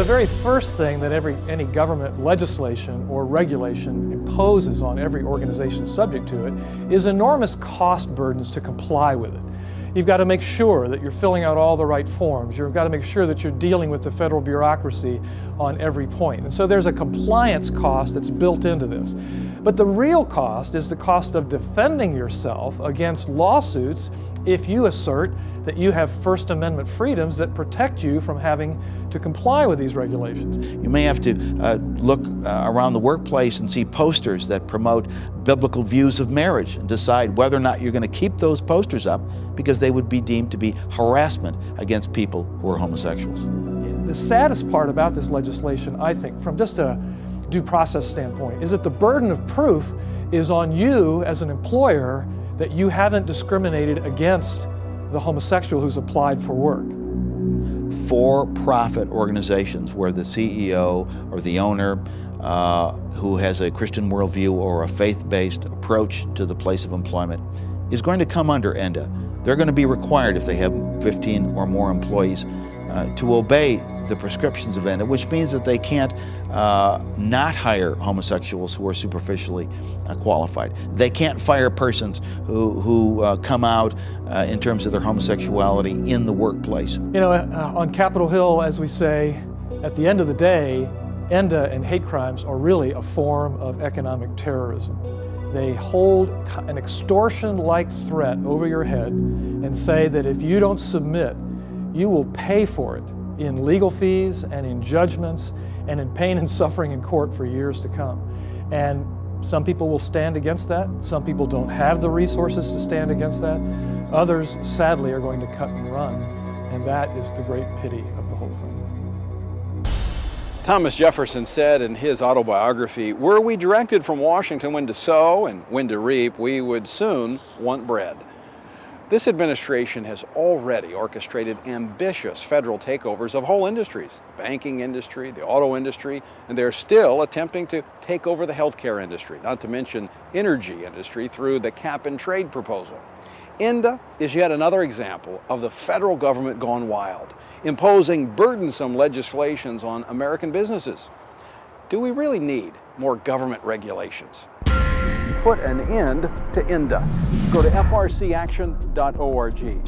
the very first thing that any government legislation or regulation imposes on every organization subject to it is enormous cost burdens to comply with it. You've got to make sure that you're filling out all the right forms. You've got to make sure that you're dealing with the federal bureaucracy on every point. And so there's a compliance cost that's built into this. But the real cost is the cost of defending yourself against lawsuits if you assert that you have First Amendment freedoms that protect you from having to comply with these regulations. You may have to look around the workplace and see posters that promote biblical views of marriage and decide whether or not you're going to keep those posters up because they would be deemed to be harassment against people who are homosexuals. The saddest part about this legislation, I think, from just a due process standpoint, is that the burden of proof is on you as an employer that you haven't discriminated against the homosexual who's applied for work. For-profit organizations where the CEO or the owner who has a Christian worldview or a faith-based approach to the place of employment is going to come under ENDA. They're going to be required, if they have 15 or more employees, to obey the prescriptions of ENDA, which means that they can't not hire homosexuals who are superficially qualified. They can't fire persons who come out in terms of their homosexuality in the workplace. You know, on Capitol Hill, as we say, at the end of the day, ENDA and hate crimes are really a form of economic terrorism. They hold an extortion-like threat over your head and say that if you don't submit, you will pay for it in legal fees and in judgments and in pain and suffering in court for years to come. And some people will stand against that. Some people don't have the resources to stand against that. Others, sadly, are going to cut and run. And that is the great pity of the whole thing. Thomas Jefferson said in his autobiography, "Were we directed from Washington when to sow and when to reap, we would soon want bread." This administration has already orchestrated ambitious federal takeovers of whole industries, the banking industry, the auto industry, and they're still attempting to take over the healthcare industry, not to mention energy industry through the cap and trade proposal. ENDA is yet another example of the federal government gone wild, imposing burdensome legislations on American businesses. Do we really need more government regulations? Put an end to ENDA. Go to frcaction.org.